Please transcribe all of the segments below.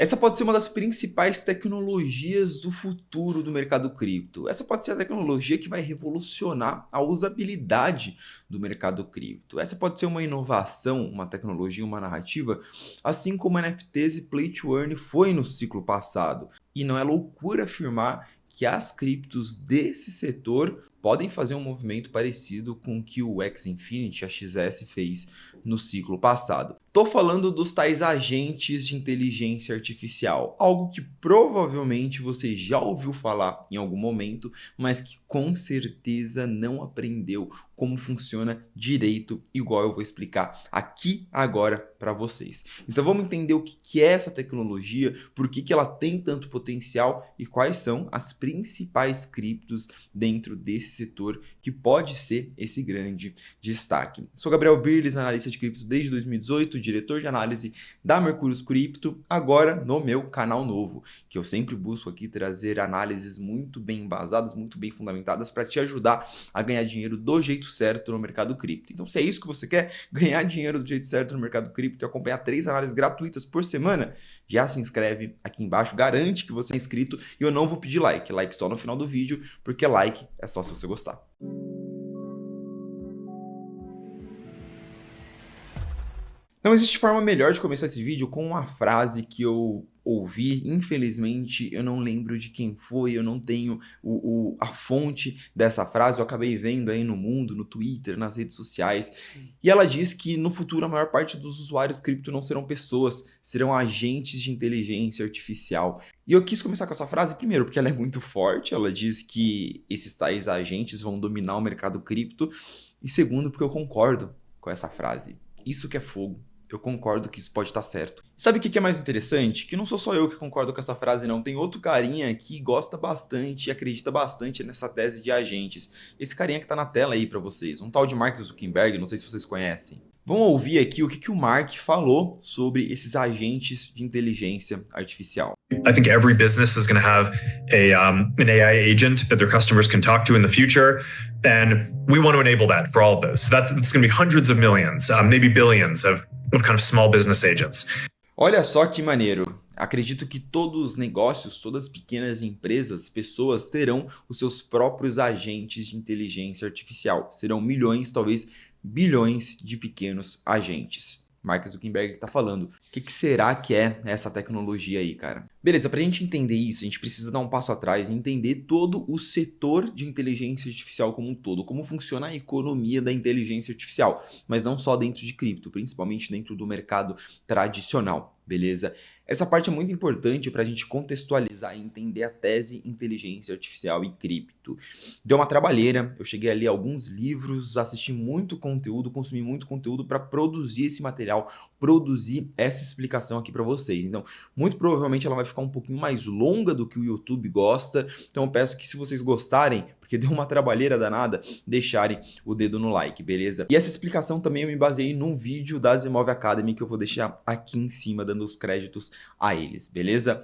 Essa pode ser uma das principais tecnologias do futuro do mercado cripto. Essa pode ser a tecnologia que vai revolucionar a usabilidade do mercado cripto. Essa pode ser uma inovação, uma tecnologia, uma narrativa, assim como NFTs e Play to Earn foi no ciclo passado. E não é loucura afirmar que as criptos desse setor podem fazer um movimento parecido com o que o Axie Infinity, a XS, fez no ciclo passado. Tô falando dos tais agentes de inteligência artificial, algo que provavelmente você já ouviu falar em algum momento, mas que com certeza não aprendeu como funciona direito, igual eu vou explicar aqui agora para vocês. Então vamos entender o que é essa tecnologia, por que ela tem tanto potencial e quais são as principais criptos dentro desse setor que pode ser esse grande destaque. Sou Gabriel Birles, analista de cripto desde 2018, diretor de análise da Mercúrios Cripto, agora no meu canal novo, que eu sempre busco aqui trazer análises muito bem embasadas, muito bem fundamentadas para te ajudar a ganhar dinheiro do jeito certo no mercado cripto. Então, se é isso que você quer, ganhar dinheiro do jeito certo no mercado cripto e acompanhar 3 análises gratuitas por semana, já se inscreve aqui embaixo, garante que você é inscrito e eu não vou pedir like só no final do vídeo, porque like é só se você gostar. Não existe forma melhor de começar esse vídeo com uma frase que eu ouvi, infelizmente eu não lembro de quem foi, eu não tenho a fonte dessa frase, eu acabei vendo aí no mundo, no Twitter, nas redes sociais, e ela diz que no futuro a maior parte dos usuários cripto não serão pessoas, serão agentes de inteligência artificial. E eu quis começar com essa frase, primeiro, porque ela é muito forte, ela diz que esses tais agentes vão dominar o mercado cripto, e segundo, porque eu concordo com essa frase. Isso que é fogo. Eu concordo que isso pode estar certo. Sabe o que é mais interessante? Que não sou só eu que concordo com essa frase, não. Tem outro carinha que gosta bastante e acredita bastante nessa tese de agentes. Esse carinha que está na tela aí para vocês. Um tal de Mark Zuckerberg, não sei se vocês conhecem. Vamos ouvir aqui o que o Mark falou sobre esses agentes de inteligência artificial. I think every business is going to have an AI agent that their customers can talk to in the future, and we want to enable that for all of those. So that's going to be hundreds of millions, maybe billions of kind of small business agents. Olha só que maneiro. Acredito que todos os negócios, todas as pequenas empresas, pessoas terão os seus próprios agentes de inteligência artificial. Serão milhões, talvez bilhões de pequenos agentes. Mark Zuckerberg está falando. O que será que é essa tecnologia aí, cara? Beleza, para a gente entender isso, a gente precisa dar um passo atrás e entender todo o setor de inteligência artificial como um todo, como funciona a economia da inteligência artificial, mas não só dentro de cripto, principalmente dentro do mercado tradicional, beleza? Essa parte é muito importante para a gente contextualizar e entender a tese inteligência artificial e cripto. Deu uma trabalheira, eu cheguei a ler alguns livros, assisti muito conteúdo, consumi muito conteúdo para produzir esse material, produzir essa explicação aqui para vocês. Então, muito provavelmente ela vai ficar um pouquinho mais longa do que o YouTube gosta, então eu peço que se vocês gostarem, porque deu uma trabalheira danada, deixarem o dedo no like, beleza? E essa explicação também eu me baseei num vídeo da Asimov Academy que eu vou deixar aqui em cima, dando os créditos a eles, beleza?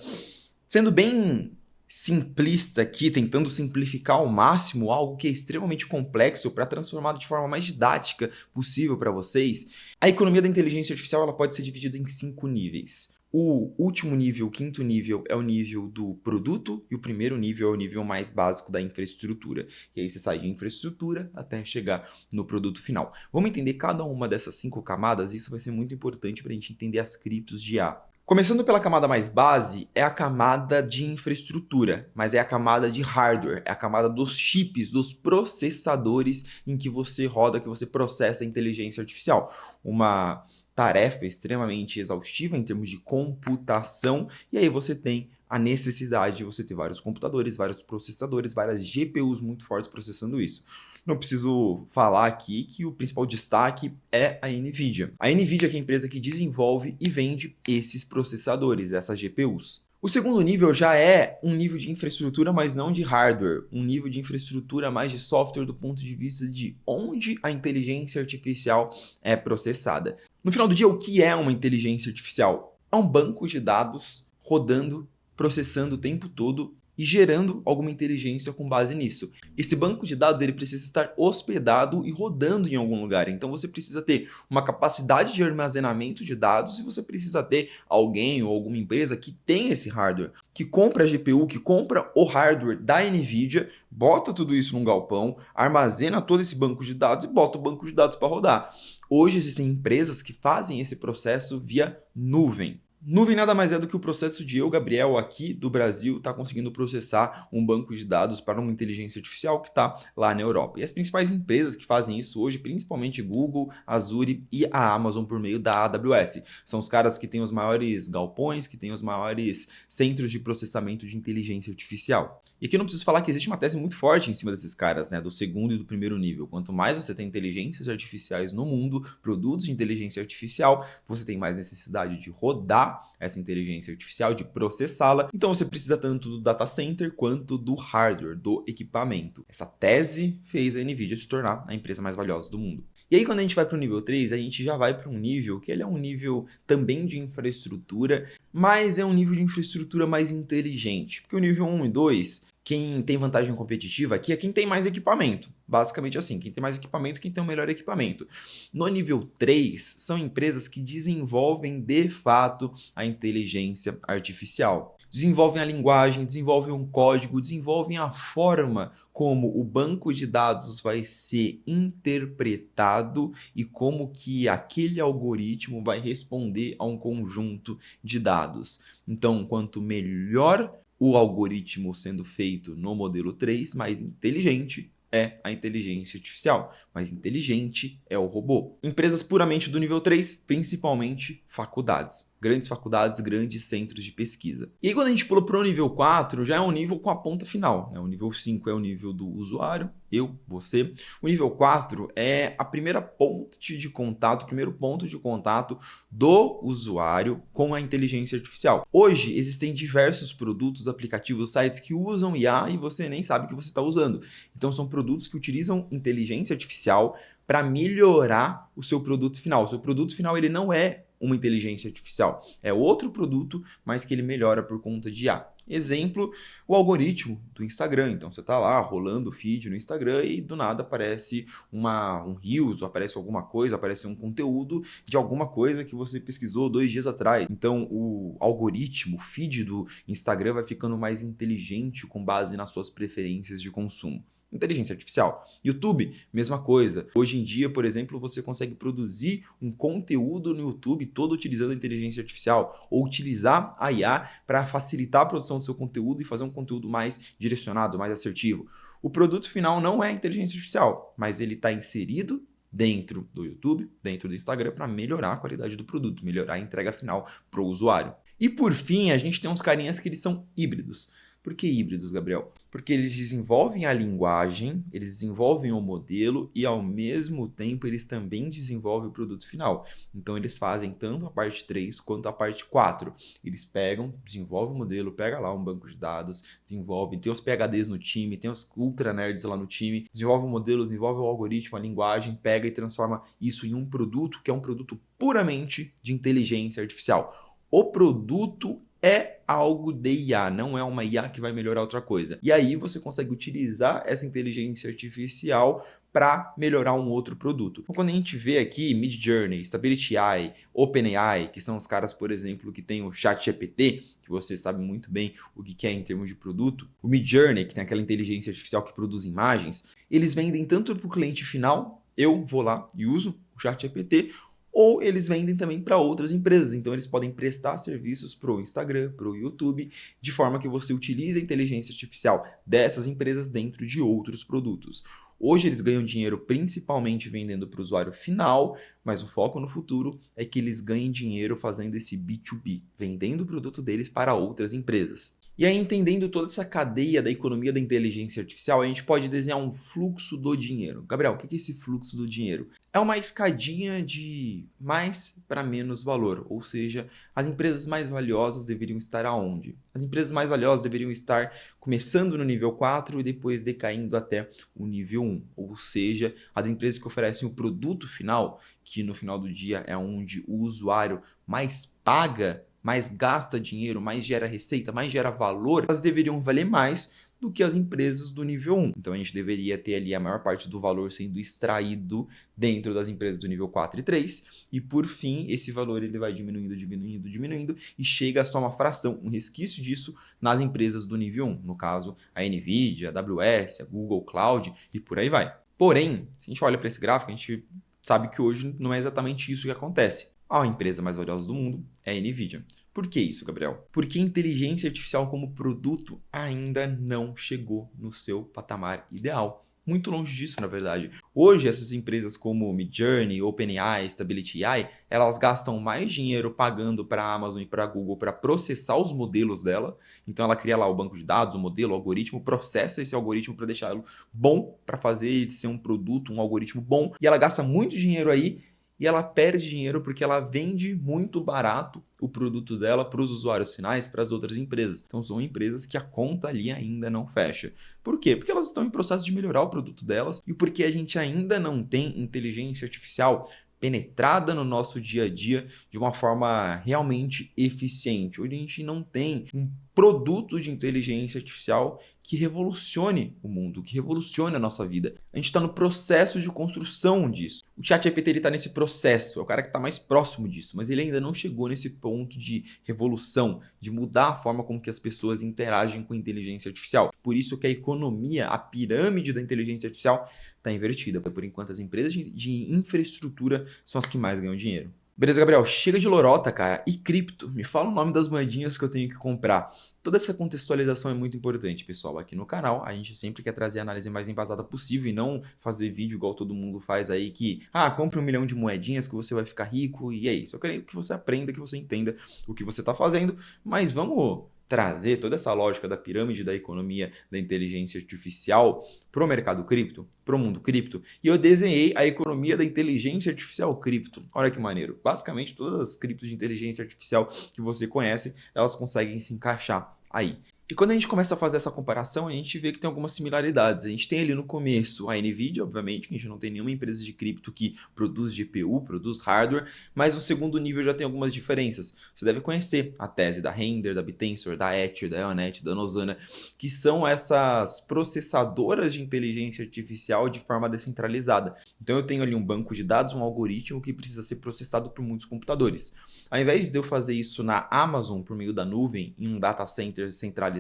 Sendo bem simplista aqui, tentando simplificar ao máximo algo que é extremamente complexo para transformar de forma mais didática possível para vocês, a economia da inteligência artificial ela pode ser dividida em 5 níveis. O último nível, o quinto nível, é o nível do produto e o primeiro nível é o nível mais básico da infraestrutura. E aí você sai de infraestrutura até chegar no produto final. Vamos entender cada uma dessas 5 camadas, isso vai ser muito importante para a gente entender as criptos de IA. Começando pela camada mais base, é a camada de infraestrutura, mas é a camada de hardware, é a camada dos chips, dos processadores em que você roda, que você processa a inteligência artificial. Uma tarefa extremamente exaustiva em termos de computação, e aí você tem a necessidade de você ter vários computadores, vários processadores, várias GPUs muito fortes processando isso. Não preciso falar aqui que o principal destaque é a NVIDIA. A NVIDIA que é a empresa que desenvolve e vende esses processadores, essas GPUs. O segundo nível já é um nível de infraestrutura, mas não de hardware. Um nível de infraestrutura mais de software do ponto de vista de onde a inteligência artificial é processada. No final do dia, o que é uma inteligência artificial? É um banco de dados rodando, processando o tempo todo e gerando alguma inteligência com base nisso. Esse banco de dados ele precisa estar hospedado e rodando em algum lugar. Então você precisa ter uma capacidade de armazenamento de dados e você precisa ter alguém ou alguma empresa que tem esse hardware, que compra a GPU, que compra o hardware da NVIDIA, bota tudo isso num galpão, armazena todo esse banco de dados e bota o banco de dados para rodar. Hoje existem empresas que fazem esse processo via nuvem. Nuvem nada mais é do que o processo de eu, Gabriel, aqui do Brasil, está conseguindo processar um banco de dados para uma inteligência artificial que está lá na Europa. E as principais empresas que fazem isso hoje, principalmente Google, Azure e a Amazon por meio da AWS. São os caras que têm os maiores galpões, que têm os maiores centros de processamento de inteligência artificial. E aqui eu não preciso falar que existe uma tese muito forte em cima desses caras, né, do segundo e do primeiro nível. Quanto mais você tem inteligências artificiais no mundo, produtos de inteligência artificial, você tem mais necessidade de rodar essa inteligência artificial, de processá-la. Então você precisa tanto do data center quanto do hardware, do equipamento. Essa tese fez a NVIDIA se tornar a empresa mais valiosa do mundo. E aí quando a gente vai para o nível 3, a gente já vai para um nível que ele é um nível também de infraestrutura, mas é um nível de infraestrutura mais inteligente. Porque o nível 1 e 2, quem tem vantagem competitiva aqui é quem tem mais equipamento. Basicamente assim, quem tem mais equipamento, quem tem o melhor equipamento. No nível 3, são empresas que desenvolvem de fato a inteligência artificial. Desenvolvem a linguagem, desenvolvem um código, desenvolvem a forma como o banco de dados vai ser interpretado e como que aquele algoritmo vai responder a um conjunto de dados. Então, quanto melhor o algoritmo sendo feito no modelo 3, mais inteligente é a inteligência artificial, mais inteligente é o robô. Empresas puramente do nível 3, principalmente faculdades. Grandes faculdades, grandes centros de pesquisa. E aí quando a gente pula para o nível 4, já é um nível com a ponta final. Né? O nível 5 é o nível do usuário, eu, você. O nível 4 é a primeira ponte de contato, o primeiro ponto de contato do usuário com a inteligência artificial. Hoje existem diversos produtos, aplicativos, sites que usam IA e você nem sabe que você está usando. Então são produtos que utilizam inteligência artificial para melhorar o seu produto final. O seu produto final ele não é uma inteligência artificial, é outro produto, mas que ele melhora por conta de IA. Exemplo, o algoritmo do Instagram. Então você está lá rolando o feed no Instagram e do nada aparece um Reels, aparece alguma coisa, aparece um conteúdo de alguma coisa que você pesquisou 2 dias atrás. Então o algoritmo, o feed do Instagram vai ficando mais inteligente com base nas suas preferências de consumo. Inteligência artificial. YouTube, mesma coisa. Hoje em dia, por exemplo, você consegue produzir um conteúdo no YouTube todo utilizando a inteligência artificial ou utilizar a IA para facilitar a produção do seu conteúdo e fazer um conteúdo mais direcionado, mais assertivo. O produto final não é inteligência artificial, mas ele está inserido dentro do YouTube, dentro do Instagram, para melhorar a qualidade do produto, melhorar a entrega final para o usuário. E por fim, a gente tem uns carinhas que eles são híbridos. Por que híbridos, Gabriel? Porque eles desenvolvem a linguagem, eles desenvolvem o modelo e, ao mesmo tempo, eles também desenvolvem o produto final. Então, eles fazem tanto a parte 3 quanto a parte 4. Eles pegam, desenvolvem o modelo, pega lá um banco de dados, desenvolve, tem os PhDs no time, tem os ultra nerds lá no time, desenvolve o modelo, desenvolve o algoritmo, a linguagem, pega e transforma isso em um produto que é um produto puramente de inteligência artificial. O produto é algo de IA, não é uma IA que vai melhorar outra coisa. E aí você consegue utilizar essa inteligência artificial para melhorar um outro produto. Então, quando a gente vê aqui Midjourney, Stability AI, OpenAI, que são os caras, por exemplo, que tem o ChatGPT, que você sabe muito bem o que é em termos de produto, o Midjourney, que tem aquela inteligência artificial que produz imagens, eles vendem tanto para o cliente final, eu vou lá e uso o ChatGPT, ou eles vendem também para outras empresas. Então, eles podem prestar serviços para o Instagram, para o YouTube, de forma que você utilize a inteligência artificial dessas empresas dentro de outros produtos. Hoje eles ganham dinheiro principalmente vendendo para o usuário final, mas o foco no futuro é que eles ganhem dinheiro fazendo esse B2B, vendendo o produto deles para outras empresas. E aí, entendendo toda essa cadeia da economia da inteligência artificial, a gente pode desenhar um fluxo do dinheiro. Gabriel, o que é esse fluxo do dinheiro? É uma escadinha de mais para menos valor, ou seja, as empresas mais valiosas deveriam estar aonde? As empresas mais valiosas deveriam estar começando no nível 4 e depois decaindo até o nível 1, ou seja, as empresas que oferecem o produto final, que no final do dia é onde o usuário mais paga, mais gasta dinheiro, mais gera receita, mais gera valor, elas deveriam valer mais do que as empresas do nível 1. Então a gente deveria ter ali a maior parte do valor sendo extraído dentro das empresas do nível 4 e 3, e por fim esse valor ele vai diminuindo e chega a só uma fração, um resquício disso nas empresas do nível 1, no caso a Nvidia, a AWS, a Google Cloud e por aí vai. Porém, se a gente olha para esse gráfico, a gente sabe que hoje não é exatamente isso que acontece. A empresa mais valiosa do mundo é a Nvidia. Por que isso, Gabriel? Porque a inteligência artificial como produto ainda não chegou no seu patamar ideal. Muito longe disso, na verdade. Hoje, essas empresas como Midjourney, OpenAI, Stability AI, elas gastam mais dinheiro pagando para a Amazon e para a Google para processar os modelos dela. Então, ela cria lá o banco de dados, o modelo, o algoritmo, processa esse algoritmo para deixá-lo bom, para fazer ele ser um produto, um algoritmo bom. E ela gasta muito dinheiro aí e ela perde dinheiro porque ela vende muito barato o produto dela para os usuários finais, para as outras empresas. Então são empresas que a conta ali ainda não fecha. Por quê? Porque elas estão em processo de melhorar o produto delas e porque a gente ainda não tem inteligência artificial penetrada no nosso dia a dia de uma forma realmente eficiente. Hoje a gente não tem um produto de inteligência artificial que revolucione o mundo, que revolucione a nossa vida. A gente está no processo de construção disso. O ChatGPT está nesse processo, é o cara que está mais próximo disso, mas ele ainda não chegou nesse ponto de revolução, de mudar a forma como que as pessoas interagem com a inteligência artificial. Por isso que a economia, a pirâmide da inteligência artificial está invertida. Por enquanto, as empresas de infraestrutura são as que mais ganham dinheiro. Beleza, Gabriel? Chega de lorota, cara. E cripto? Me fala o nome das moedinhas que eu tenho que comprar. Toda essa contextualização é muito importante, pessoal. Aqui no canal, a gente sempre quer trazer a análise mais embasada possível e não fazer vídeo igual todo mundo faz aí que, compre 1 milhão de moedinhas que você vai ficar rico e é isso. Eu quero que você aprenda, que você entenda o que você está fazendo, mas vamos trazer toda essa lógica da pirâmide da economia da inteligência artificial para o mercado cripto, para o mundo cripto, e eu desenhei a economia da inteligência artificial cripto. Olha que maneiro. Basicamente, todas as criptos de inteligência artificial que você conhece, elas conseguem se encaixar aí. E quando a gente começa a fazer essa comparação, a gente vê que tem algumas similaridades. A gente tem ali no começo a Nvidia, obviamente, que a gente não tem nenhuma empresa de cripto que produz GPU, produz hardware, mas no segundo nível já tem algumas diferenças. Você deve conhecer a tese da Render, da Bitensor, da Ether, da Ionnet, da Nozana, que são essas processadoras de inteligência artificial de forma descentralizada. Então eu tenho ali um banco de dados, um algoritmo que precisa ser processado por muitos computadores. Ao invés de eu fazer isso na Amazon por meio da nuvem, em um data center centralizado,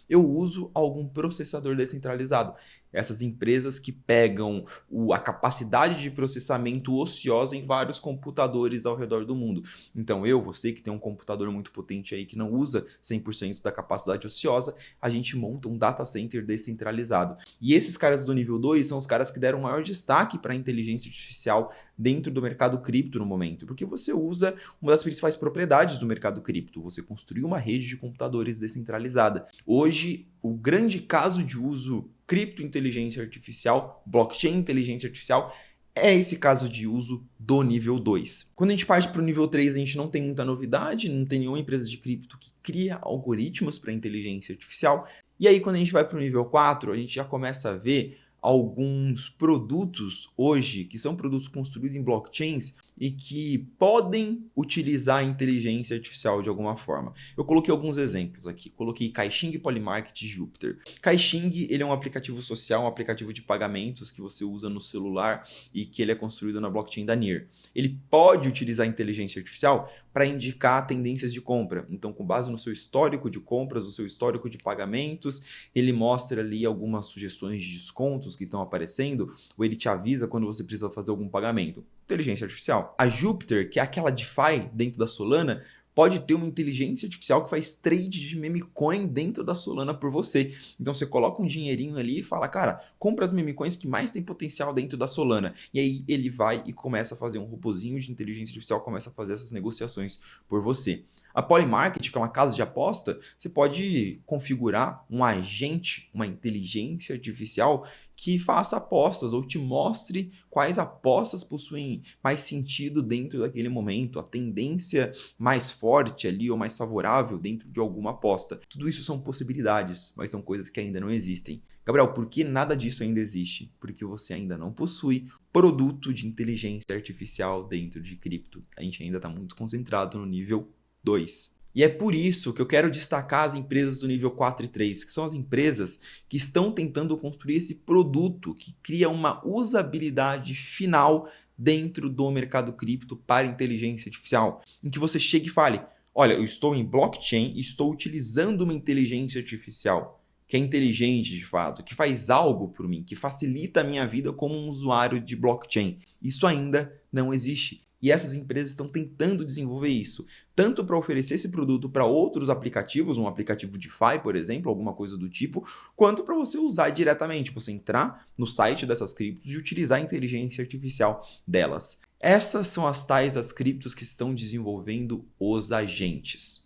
eu uso algum processador descentralizado. Essas empresas que pegam a capacidade de processamento ociosa em vários computadores ao redor do mundo. Então você que tem um computador muito potente aí que não usa 100% da capacidade ociosa, a gente monta um data center descentralizado. E esses caras do nível 2 são os caras que deram maior destaque para a inteligência artificial dentro do mercado cripto no momento, porque você usa uma das principais propriedades do mercado cripto, você construiu uma rede de computadores descentralizada. Hoje, o grande caso de uso cripto inteligência artificial, blockchain inteligência artificial, é esse caso de uso do nível 2. Quando a gente parte para o nível 3, a gente não tem muita novidade, não tem nenhuma empresa de cripto que cria algoritmos para inteligência artificial. E aí, quando a gente vai para o nível 4, a gente já começa a ver alguns produtos hoje, que são produtos construídos em blockchains e que podem utilizar a inteligência artificial de alguma forma. Eu coloquei alguns exemplos aqui. Coloquei Caixinha, Polymarket e Jupiter. Caixinha, ele é um aplicativo social, um aplicativo de pagamentos que você usa no celular e que ele é construído na blockchain da Near. Ele pode utilizar a inteligência artificial para indicar tendências de compra. Então, com base no seu histórico de compras, no seu histórico de pagamentos, ele mostra ali algumas sugestões de descontos que estão aparecendo, ou ele te avisa quando você precisa fazer algum pagamento. Inteligência artificial. A Jupiter, que é aquela DeFi dentro da Solana, pode ter uma inteligência artificial que faz trade de meme coin dentro da Solana por você. Então você coloca um dinheirinho ali e fala, cara, compra as meme coins que mais tem potencial dentro da Solana. E aí ele vai e começa a fazer um robozinho de inteligência artificial, começa a fazer essas negociações por você. A Polymarket, que é uma casa de aposta, você pode configurar um agente, uma inteligência artificial que faça apostas ou te mostre quais apostas possuem mais sentido dentro daquele momento, a tendência mais forte ali ou mais favorável dentro de alguma aposta. Tudo isso são possibilidades, mas são coisas que ainda não existem. Gabriel, por que nada disso ainda existe? Porque você ainda não possui produto de inteligência artificial dentro de cripto. A gente ainda está muito concentrado no nível 2. E é por isso que eu quero destacar as empresas do nível 4 e 3, que são as empresas que estão tentando construir esse produto que cria uma usabilidade final dentro do mercado cripto para inteligência artificial, em que você chegue e fale, olha, eu estou em blockchain e estou utilizando uma inteligência artificial que é inteligente de fato, que faz algo por mim, que facilita a minha vida como um usuário de blockchain. Isso ainda não existe. E essas empresas estão tentando desenvolver isso, tanto para oferecer esse produto para outros aplicativos, um aplicativo DeFi, por exemplo, alguma coisa do tipo, quanto para você usar diretamente, você entrar no site dessas criptos e utilizar a inteligência artificial delas. Essas são as criptos que estão desenvolvendo os agentes.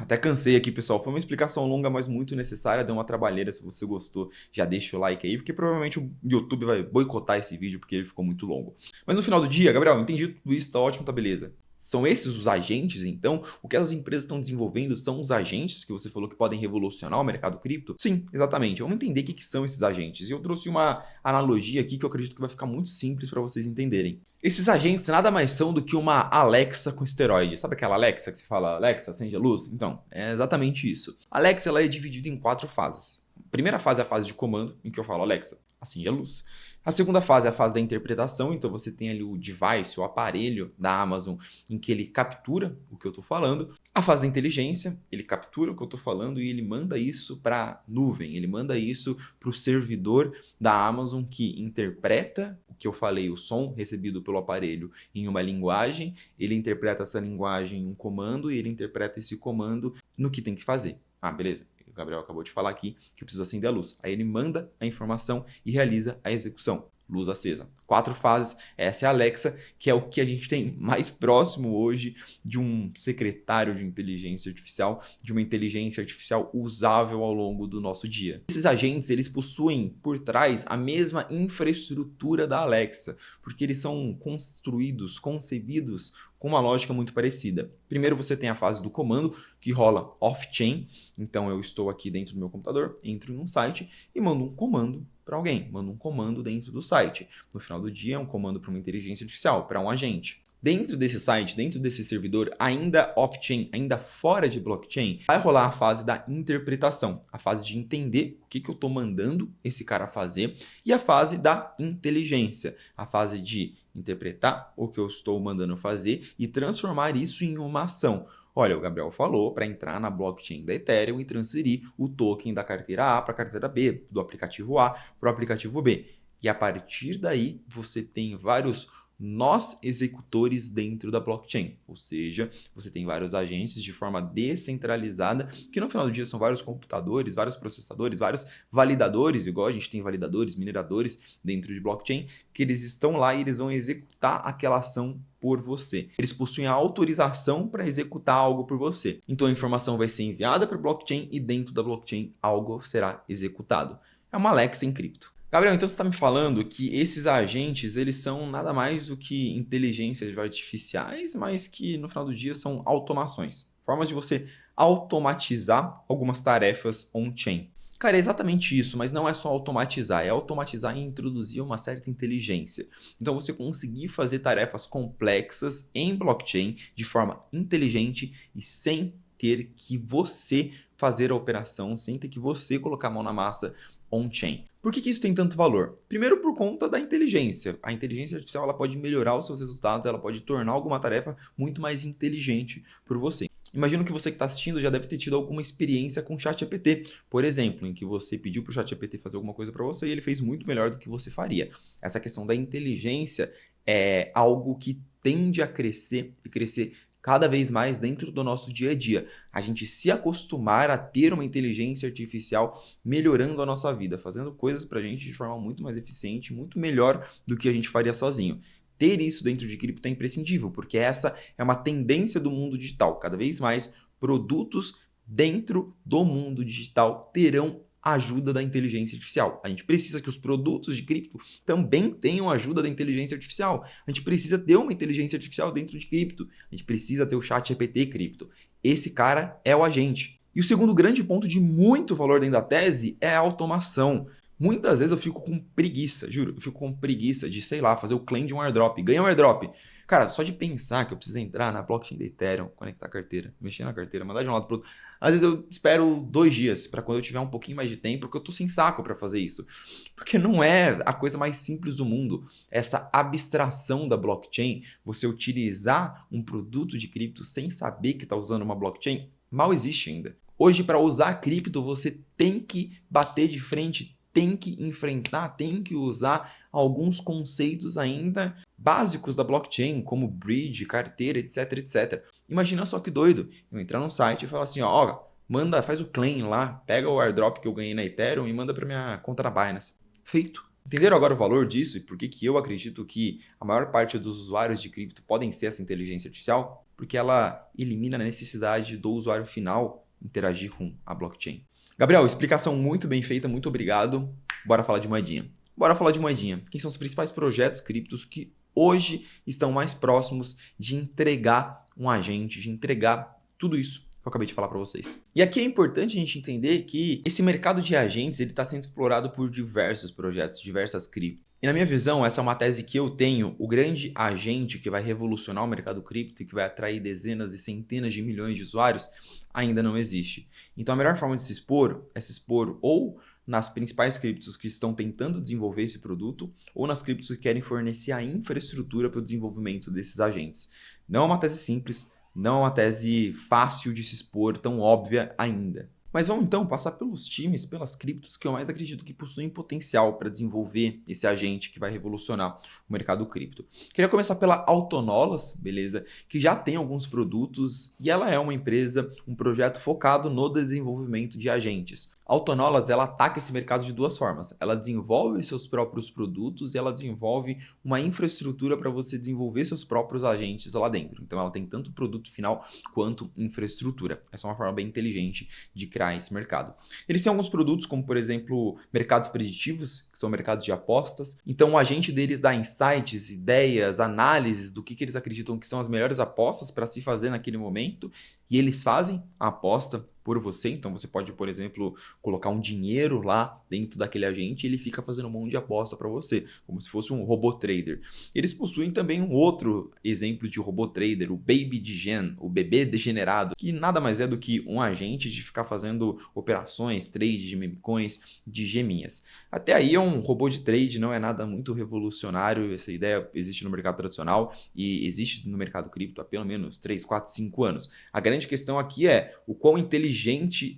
Até cansei aqui, pessoal. Foi uma explicação longa, mas muito necessária. Deu uma trabalheira. Se você gostou, já deixa o like aí, porque provavelmente o YouTube vai boicotar esse vídeo porque ele ficou muito longo. Mas no final do dia, Gabriel, entendi tudo isso, tá ótimo, tá beleza. São esses os agentes, então? O que as empresas estão desenvolvendo são os agentes que você falou que podem revolucionar o mercado cripto? Sim, exatamente. Vamos entender o que são esses agentes. E eu trouxe uma analogia aqui que eu acredito que vai ficar muito simples para vocês entenderem. Esses agentes nada mais são do que uma Alexa com esteroide. Sabe aquela Alexa que você fala, Alexa, acende a luz? Então, é exatamente isso. A Alexa ela é dividida em 4 fases. A primeira fase é a fase de comando, em que eu falo, Alexa, acende a luz. A segunda fase é a fase da interpretação, então você tem ali o device, o aparelho da Amazon, em que ele captura o que eu estou falando. A fase da inteligência, ele captura o que eu estou falando e ele manda isso para a nuvem, ele manda isso para o servidor da Amazon que interpreta o que eu falei, o som recebido pelo aparelho em uma linguagem, ele interpreta essa linguagem em um comando e ele interpreta esse comando no que tem que fazer. Ah, beleza. O Gabriel acabou de falar aqui que eu preciso acender a luz. Aí ele manda a informação e realiza a execução. Luz acesa. 4 fases. Essa é a Alexa, que é o que a gente tem mais próximo hoje de um secretário de inteligência artificial, de uma inteligência artificial usável ao longo do nosso dia. Esses agentes, eles possuem por trás a mesma infraestrutura da Alexa, porque eles são construídos, concebidos com uma lógica muito parecida. Primeiro você tem a fase do comando, que rola off-chain. Então eu estou aqui dentro do meu computador, entro em um site e mando um comando para alguém, mando um comando dentro do site. No final do dia é um comando para uma inteligência artificial, para um agente. Dentro desse site, dentro desse servidor, ainda off-chain, ainda fora de blockchain, vai rolar a fase da interpretação, a fase de entender o que eu estou mandando esse cara fazer e a fase da inteligência, a fase de interpretar o que eu estou mandando fazer e transformar isso em uma ação. Olha, o Gabriel falou para entrar na blockchain da Ethereum e transferir o token da carteira A para a carteira B, do aplicativo A para o aplicativo B. E a partir daí, você tem vários nós executores dentro da blockchain, ou seja, você tem vários agentes de forma descentralizada, que no final do dia são vários computadores, vários processadores, vários validadores, igual a gente tem validadores, mineradores dentro de blockchain, que eles estão lá e eles vão executar aquela ação por você. Eles possuem a autorização para executar algo por você. Então a informação vai ser enviada para o blockchain e dentro da blockchain algo será executado. É uma Alexa em cripto. Gabriel, então você está me falando que esses agentes, eles são nada mais do que inteligências artificiais, mas que no final do dia são automações. Formas de você automatizar algumas tarefas on-chain. Cara, é exatamente isso, mas não é só automatizar, é automatizar e introduzir uma certa inteligência. Então você conseguir fazer tarefas complexas em blockchain de forma inteligente e sem ter que você fazer a operação, sem ter que você colocar a mão na massa on-chain. Por que isso tem tanto valor? Primeiro, por conta da inteligência. A inteligência artificial ela pode melhorar os seus resultados, ela pode tornar alguma tarefa muito mais inteligente por você. Imagino que você que está assistindo já deve ter tido alguma experiência com o ChatGPT, por exemplo, em que você pediu para o ChatGPT fazer alguma coisa para você e ele fez muito melhor do que você faria. Essa questão da inteligência é algo que tende a crescer e crescer cada vez mais dentro do nosso dia a dia. A gente se acostumar a ter uma inteligência artificial melhorando a nossa vida, fazendo coisas para a gente de forma muito mais eficiente, muito melhor do que a gente faria sozinho. Ter isso dentro de cripto é imprescindível, porque essa é uma tendência do mundo digital. Cada vez mais produtos dentro do mundo digital terão ajuda da inteligência artificial. A gente precisa que os produtos de cripto também tenham ajuda da inteligência artificial. A gente precisa ter uma inteligência artificial dentro de cripto. A gente precisa ter o ChatGPT cripto. Esse cara é o agente. E o segundo grande ponto de muito valor dentro da tese é a automação. Muitas vezes eu fico com preguiça, juro, eu fico com preguiça de, sei lá, fazer o claim de um airdrop. Ganha um airdrop. Cara, só de pensar que eu preciso entrar na blockchain da Ethereum, conectar a carteira, mexer na carteira, mandar de um lado pro outro. Às vezes eu espero 2 dias para quando eu tiver um pouquinho mais de tempo, porque eu tô sem saco para fazer isso. Porque não é a coisa mais simples do mundo. Essa abstração da blockchain, você utilizar um produto de cripto sem saber que está usando uma blockchain, mal existe ainda. Hoje, para usar cripto, você tem que bater de frente, tem que enfrentar, tem que usar alguns conceitos ainda básicos da blockchain, como bridge, carteira, etc, etc. Imagina só que doido, eu entrar no site e falar assim, ó, manda, faz o claim lá, pega o airdrop que eu ganhei na Ethereum e manda para minha conta na Binance. Feito. Entenderam agora o valor disso e por que eu acredito que a maior parte dos usuários de cripto podem ser essa inteligência artificial? Porque ela elimina a necessidade do usuário final interagir com a blockchain. Gabriel, explicação muito bem feita, muito obrigado. Bora falar de moedinha. Bora falar de moedinha. Quem são os principais projetos criptos que hoje estão mais próximos de entregar um agente, de entregar tudo isso que eu acabei de falar para vocês. E aqui é importante a gente entender que esse mercado de agentes ele está sendo explorado por diversos projetos, diversas criptos. E na minha visão, essa é uma tese que eu tenho, o grande agente que vai revolucionar o mercado cripto e que vai atrair dezenas e centenas de milhões de usuários, ainda não existe. Então a melhor forma de se expor é se expor ou nas principais criptos que estão tentando desenvolver esse produto, ou nas criptos que querem fornecer a infraestrutura para o desenvolvimento desses agentes. Não é uma tese simples, não é uma tese fácil de se expor, tão óbvia ainda. Mas vamos então passar pelos times, pelas criptos que eu mais acredito que possuem potencial para desenvolver esse agente que vai revolucionar o mercado cripto. Queria começar pela Autonolas, beleza? Que já tem alguns produtos e ela é uma empresa, um projeto focado no desenvolvimento de agentes. A Autonolas, ela ataca esse mercado de duas formas. Ela desenvolve seus próprios produtos e ela desenvolve uma infraestrutura para você desenvolver seus próprios agentes lá dentro. Então ela tem tanto produto final quanto infraestrutura. Essa é uma forma bem inteligente de criar esse mercado. Eles têm alguns produtos como, por exemplo, mercados preditivos, que são mercados de apostas. Então o agente deles dá insights, ideias, análises do que eles acreditam que são as melhores apostas para se fazer naquele momento e eles fazem a aposta por você, então você pode, por exemplo, colocar um dinheiro lá dentro daquele agente e ele fica fazendo um monte de aposta para você, como se fosse um robô trader. Eles possuem também um outro exemplo de robô trader, o Baby Degen, o bebê degenerado, que nada mais é do que um agente de ficar fazendo operações, trade de meme coins, de geminhas. Até aí é um robô de trade, não é nada muito revolucionário, essa ideia existe no mercado tradicional e existe no mercado cripto há pelo menos 3, 4, 5 anos. A grande questão aqui é o quão inteligente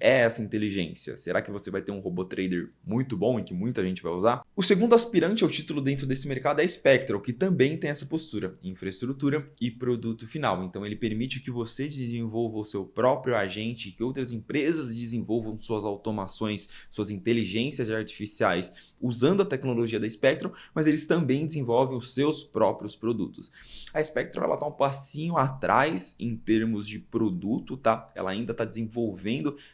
é essa inteligência? Será que você vai ter um robô trader muito bom e que muita gente vai usar? O segundo aspirante ao título dentro desse mercado é a Spectral, que também tem essa postura, infraestrutura e produto final. Então ele permite que você desenvolva o seu próprio agente, que outras empresas desenvolvam suas automações, suas inteligências artificiais usando a tecnologia da Spectral, mas eles também desenvolvem os seus próprios produtos. A Spectral ela está um passinho atrás em termos de produto, tá? Ela ainda está desenvolvendo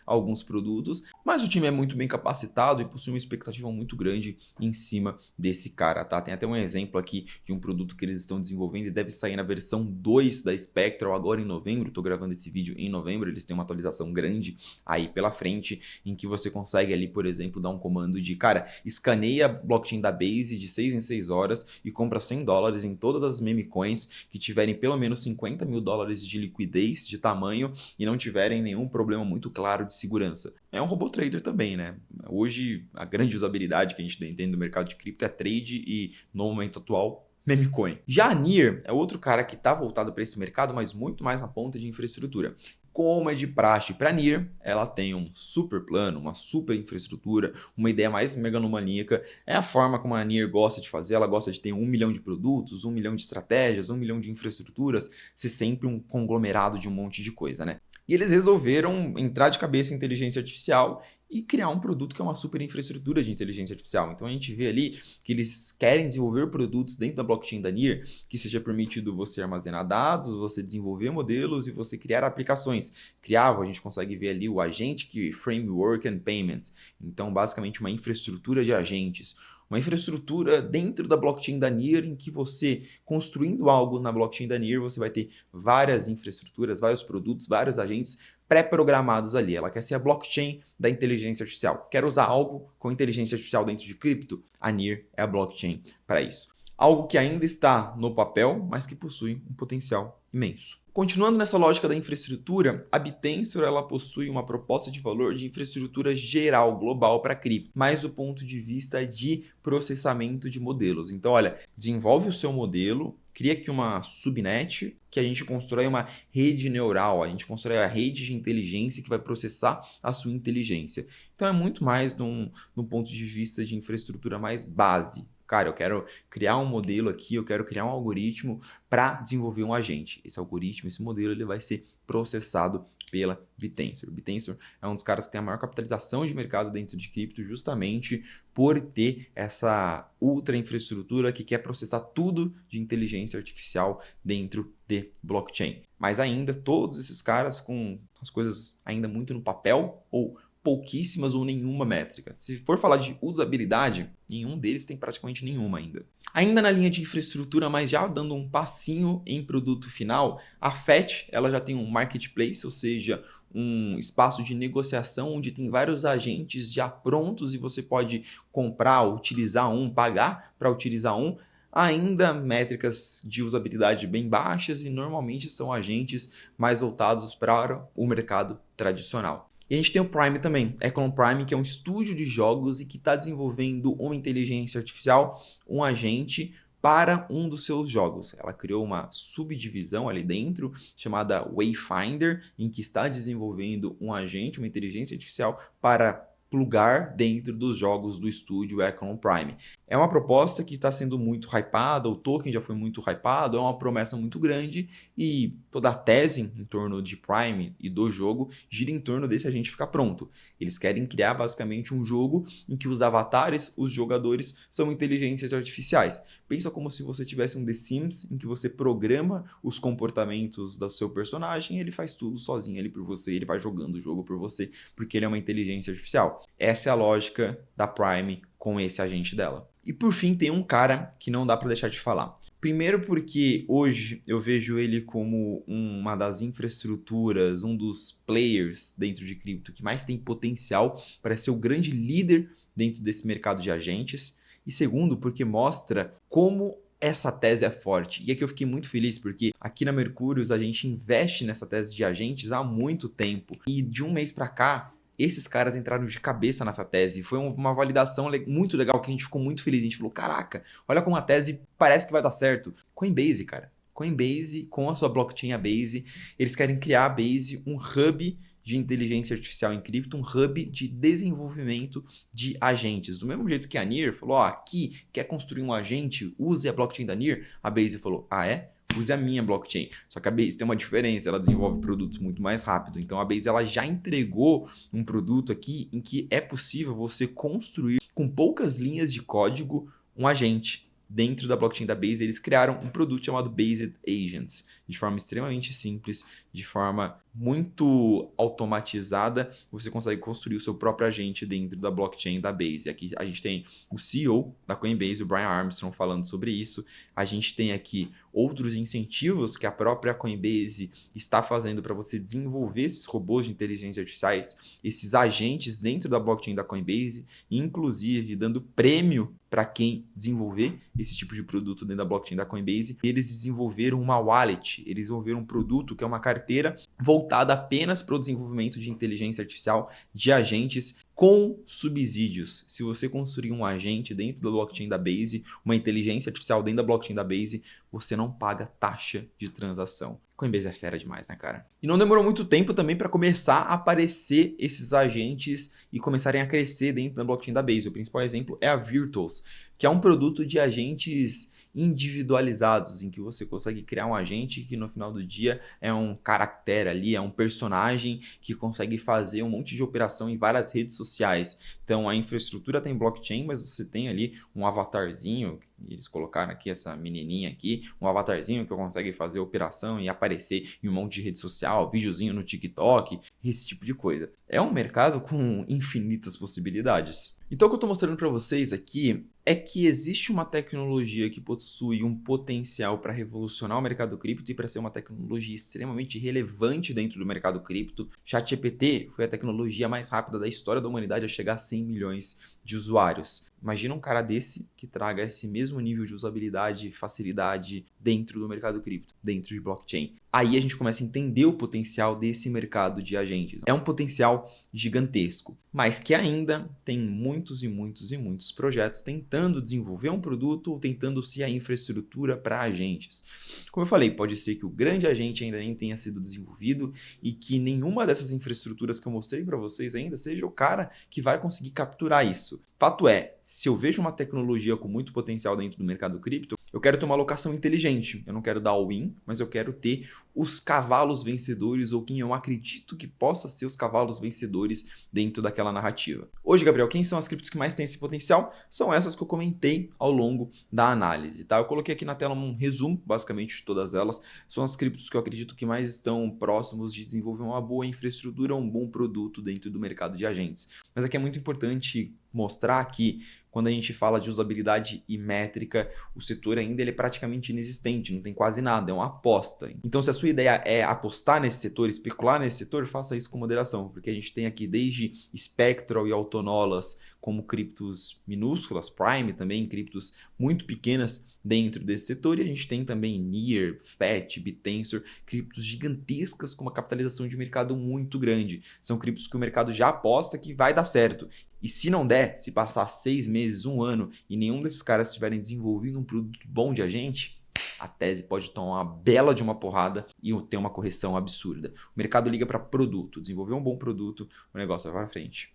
alguns produtos, mas o time é muito bem capacitado e possui uma expectativa muito grande em cima desse cara, tá? Tem até um exemplo aqui de um produto que eles estão desenvolvendo e deve sair na versão 2 da Spectral agora em novembro. Estou gravando esse vídeo em novembro, eles têm uma atualização grande aí pela frente, em que você consegue ali, por exemplo, dar um comando de, cara, escaneia a blockchain da Base de 6 em 6 horas e compra $100 em todas as meme coins que tiverem pelo menos $50 mil de liquidez de tamanho e não tiverem nenhum problema muito claro de segurança. É um robô trader também, né? Hoje, a grande usabilidade que a gente entende do mercado de cripto é trade e, no momento atual, meme coin. Já a Near é outro cara que está voltado para esse mercado, mas muito mais na ponta de infraestrutura. Como é de praxe para a Near, ela tem um super plano, uma super infraestrutura, uma ideia mais megalomaníaca. É a forma como a Near gosta de fazer, ela gosta de ter 1 milhão de produtos, 1 milhão de estratégias, 1 milhão de infraestruturas, ser sempre um conglomerado de um monte de coisa, né? E eles resolveram entrar de cabeça em inteligência artificial e criar um produto que é uma super infraestrutura de inteligência artificial. Então a gente vê ali que eles querem desenvolver produtos dentro da blockchain da Near que seja permitido você armazenar dados, você desenvolver modelos e você criar aplicações. A gente consegue ver ali o Agentic Framework and Payments. Então basicamente uma infraestrutura de agentes. Uma infraestrutura dentro da blockchain da Near em que você, construindo algo na blockchain da Near, você vai ter várias infraestruturas, vários produtos, vários agentes pré-programados ali. Ela quer ser a blockchain da inteligência artificial. Quer usar algo com inteligência artificial dentro de cripto? A Near é a blockchain para isso. Algo que ainda está no papel, mas que possui um potencial imenso. Continuando nessa lógica da infraestrutura, a Bitensor ela possui uma proposta de valor de infraestrutura geral, global para cripto, mais do ponto de vista de processamento de modelos. Então, olha, desenvolve o seu modelo, cria aqui uma subnet, que a gente constrói uma rede neural, a gente constrói a rede de inteligência que vai processar a sua inteligência. Então, é muito mais no ponto de vista de infraestrutura mais base. Cara, eu quero criar um modelo aqui, eu quero criar um algoritmo para desenvolver um agente. Esse algoritmo, esse modelo, ele vai ser processado pela Bitensor. Bitensor é um dos caras que tem a maior capitalização de mercado dentro de cripto, justamente por ter essa ultra infraestrutura que quer processar tudo de inteligência artificial dentro de blockchain. Mas ainda, todos esses caras com as coisas ainda muito no papel ou pouquíssimas ou nenhuma métrica. Se for falar de usabilidade, nenhum deles tem praticamente nenhuma ainda. Ainda na linha de infraestrutura, mas já dando um passinho em produto final, a Fetch ela já tem um marketplace, ou seja, um espaço de negociação onde tem vários agentes já prontos e você pode comprar, utilizar um, pagar para utilizar um. Ainda métricas de usabilidade bem baixas e normalmente são agentes mais voltados para o mercado tradicional. E a gente tem o Prime também, Echelon Prime, que é um estúdio de jogos e que está desenvolvendo uma inteligência artificial, um agente para um dos seus jogos. Ela criou uma subdivisão ali dentro, chamada Wayfinder, em que está desenvolvendo um agente, uma inteligência artificial para plugar dentro dos jogos do estúdio Echelon Prime. É uma proposta que está sendo muito hypada, o token já foi muito hypado, é uma promessa muito grande e toda a tese em torno de Prime e do jogo gira em torno desse agente ficar pronto. Eles querem criar basicamente um jogo em que os avatares, os jogadores, são inteligências artificiais. Pensa como se você tivesse um The Sims em que você programa os comportamentos do seu personagem e ele faz tudo sozinho ali por você, ele vai jogando o jogo por você, porque ele é uma inteligência artificial. Essa é a lógica da Prime com esse agente dela. E por fim, tem um cara que não dá para deixar de falar. Primeiro porque hoje eu vejo ele como uma das infraestruturas, um dos players dentro de cripto que mais tem potencial para ser o grande líder dentro desse mercado de agentes. E segundo, porque mostra como essa tese é forte. E aqui eu fiquei muito feliz porque aqui na Mercúrios a gente investe nessa tese de agentes há muito tempo. E de um mês para cá, esses caras entraram de cabeça nessa tese. Foi uma validação muito legal que a gente ficou muito feliz. A gente falou, caraca, olha como a tese parece que vai dar certo. Coinbase, cara. Coinbase, com a sua blockchain, a Base, eles querem criar a Base, um hub de inteligência artificial em cripto, um hub de desenvolvimento de agentes. Do mesmo jeito que a NEAR falou, aqui, quer construir um agente, use a blockchain da NEAR. A Base falou, é? Use a minha blockchain. Só que a Base tem uma diferença, ela desenvolve produtos muito mais rápido. Então a Base ela já entregou um produto aqui em que é possível você construir com poucas linhas de código um agente. Dentro da blockchain da Base, eles criaram um produto chamado Based Agents, de forma extremamente simples, de forma muito automatizada, você consegue construir o seu próprio agente dentro da blockchain da Base. Aqui a gente tem o CEO da Coinbase, o Brian Armstrong, falando sobre isso. A gente tem aqui outros incentivos que a própria Coinbase está fazendo para você desenvolver esses robôs de inteligência artificiais, esses agentes dentro da blockchain da Coinbase, inclusive dando prêmio para quem desenvolver esse tipo de produto dentro da blockchain da Coinbase. Eles desenvolveram uma wallet, eles desenvolveram um produto que é uma carteira voltada apenas para o desenvolvimento de inteligência artificial de agentes com subsídios. Se você construir um agente dentro da blockchain da Base, uma inteligência artificial dentro da blockchain da Base, você não paga taxa de transação. Coinbase é fera demais, né, cara? E não demorou muito tempo também para começar a aparecer esses agentes e começarem a crescer dentro da blockchain da Base. O principal exemplo é a Virtuals, que é um produto de agentes individualizados, em que você consegue criar um agente que no final do dia é um caractere ali, é um personagem que consegue fazer um monte de operação em várias redes sociais. Então a infraestrutura tem blockchain, mas você tem ali um avatarzinho, eles colocaram aqui essa menininha aqui, um avatarzinho que consegue fazer operação e aparecer em um monte de rede social, videozinho no TikTok, esse tipo de coisa. É um mercado com infinitas possibilidades. Então o que eu estou mostrando para vocês aqui é que existe uma tecnologia que possui um potencial para revolucionar o mercado cripto e para ser uma tecnologia extremamente relevante dentro do mercado cripto. ChatGPT foi a tecnologia mais rápida da história da humanidade a chegar a 100 milhões de usuários. Imagina um cara desse que traga esse mesmo nível de usabilidade e facilidade dentro do mercado cripto, dentro de blockchain. Aí a gente começa a entender o potencial desse mercado de agentes. É um potencial gigantesco, mas que ainda tem muitos e muitos e muitos projetos tentando desenvolver um produto ou tentando ser a infraestrutura para agentes. Como eu falei, pode ser que o grande agente ainda nem tenha sido desenvolvido e que nenhuma dessas infraestruturas que eu mostrei para vocês ainda seja o cara que vai conseguir capturar isso. Fato é, se eu vejo uma tecnologia com muito potencial dentro do mercado cripto, eu quero ter uma alocação inteligente. Eu não quero dar all-in, mas eu quero ter os cavalos vencedores ou quem eu acredito que possa ser os cavalos vencedores dentro daquela narrativa. Hoje, Gabriel, quem são as criptos que mais têm esse potencial? São essas que eu comentei ao longo da análise, tá? Eu coloquei aqui na tela um resumo, basicamente, de todas elas. São as criptos que eu acredito que mais estão próximos de desenvolver uma boa infraestrutura, um bom produto dentro do mercado de agentes. Mas aqui é muito importante mostrar que quando a gente fala de usabilidade e métrica, o setor ainda ele é praticamente inexistente, não tem quase nada, é uma aposta. Então, se a sua ideia é apostar nesse setor, especular nesse setor, faça isso com moderação, porque a gente tem aqui desde Spectral e Autonolas como criptos minúsculas, Prime também, criptos muito pequenas dentro desse setor, e a gente tem também Near, FET, Bitensor, criptos gigantescas com uma capitalização de mercado muito grande. São criptos que o mercado já aposta que vai dar certo. E se não der, se passar 6 meses, 1 ano e nenhum desses caras estiverem desenvolvendo um produto bom de agente, a tese pode tomar uma bela de uma porrada e ter uma correção absurda. O mercado liga para produto, desenvolver um bom produto, o negócio vai para frente.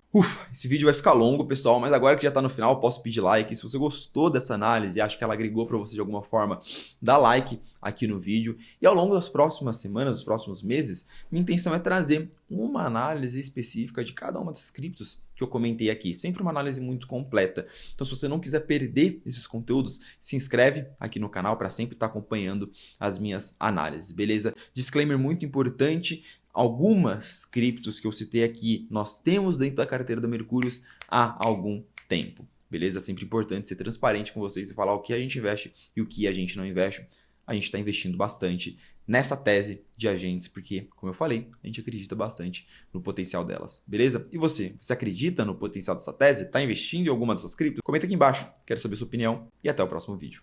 Esse vídeo vai ficar longo, pessoal, mas agora que já está no final, posso pedir like. Se você gostou dessa análise e acha que ela agregou para você de alguma forma, dá like aqui no vídeo. E ao longo das próximas semanas, dos próximos meses, minha intenção é trazer uma análise específica de cada uma das criptos que eu comentei aqui. Sempre uma análise muito completa. Então, se você não quiser perder esses conteúdos, se inscreve aqui no canal para sempre estar acompanhando as minhas análises, beleza? Disclaimer muito importante. Algumas criptos que eu citei aqui, nós temos dentro da carteira da Mercúrios há algum tempo, beleza? É sempre importante ser transparente com vocês e falar o que a gente investe e o que a gente não investe. A gente está investindo bastante nessa tese de agentes, porque, como eu falei, a gente acredita bastante no potencial delas, beleza? E você? Você acredita no potencial dessa tese? Está investindo em alguma dessas criptos? Comenta aqui embaixo, quero saber sua opinião e até o próximo vídeo.